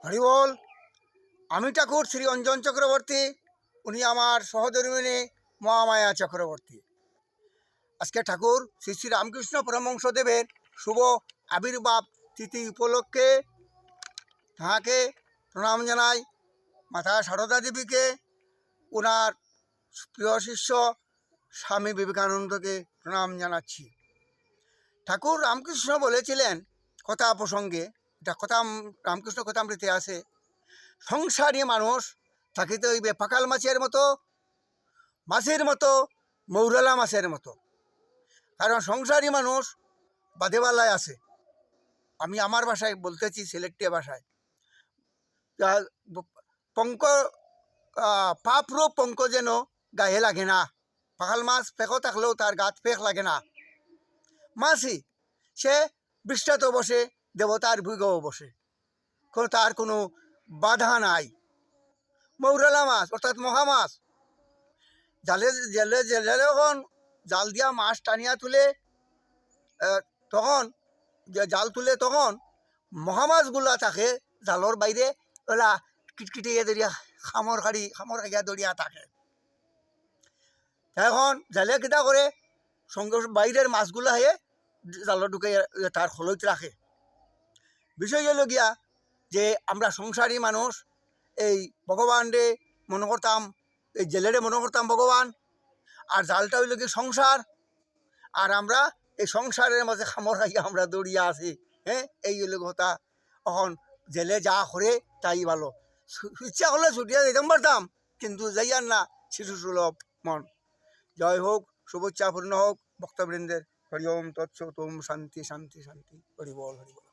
হরিবল। আমি ঠাকুর শ্রী অঞ্জন চক্রবর্তী, উনি আমার সহধর্মিণী মহামায়া চক্রবর্তী। আজকে ঠাকুর শ্রী শ্রী রামকৃষ্ণ পরমহংসদেবের শুভ আবির্ভাব তিথি উপলক্ষে তাহাকে প্রণাম জানাই। মাতা সারদা দেবীকে, ওনার প্রিয় শিষ্য স্বামী বিবেকানন্দকে প্রণাম জানাচ্ছি। ঠাকুর রামকৃষ্ণ বলেছিলেন কথা প্রসঙ্গে, এটা কথা রামকৃষ্ণ কথামৃতে আছে, সংসারী মানুষ থাকিতে হইবে পাকাল মাছের মতো, মাছের মতো, মৌরলা মাছের মতো। কারণ সংসারী মানুষ বাদেবালায় আছে। আমি আমার ভাষায় বলতেছি, সিলেক্টিভ ভাষায়। পঙ্ক পাপরূপ পঙ্ক যেন গায়ে লাগে না। পাকাল মাছ পেকো থাকলেও তার গাত পেক লাগে না। মাছই সে বৃষ্টাতেও বসে, দেবতার ভুগেও বসে, তার কোনো বাধা নাই। মৌরলা মাছ অর্থাৎ মহামাছ, জালে জেলে জেলে যখন জাল দিয়া মাছ টানিয়া তুলে, তখন যে জাল তুলে তখন মহামাছগুলা থাকে জালর বাইরে, ওলা কিটকিটিয়ে দরিয়া খামর খাইয়া দরিয়া থাকে। এখন জালে কিটা করে সঙ্গে বাইরের মাছগুলো হয়ে জাল ঢুকে তার খলইতে রাখে। বিষয় হলো গিয়া যে আমরা সংসারী মানুষ, এই ভগবান রে মনে করতাম, এই জেলেরে মনে করতাম ভগবান, আর জালটা হইল কি সংসার। আর আমরা এই সংসারের মাঝে খামর খাইয়া আমরা দৌড়িয়া আছি। হ্যাঁ, এই হইল কথা। এখন জেলে যা করে তাই ভালো। ইচ্ছা করলে ছুটিয়া যেতাম পারতাম, কিন্তু যাইয়ার না, শিশু সুলভ মন। জয় হোক, শুভেচ্ছা পূর্ণ হোক ভক্তবৃন্দের। হরি ওম তৎসৎ। ওম শান্তি শান্তি শান্তি। হরি বল হরি বল।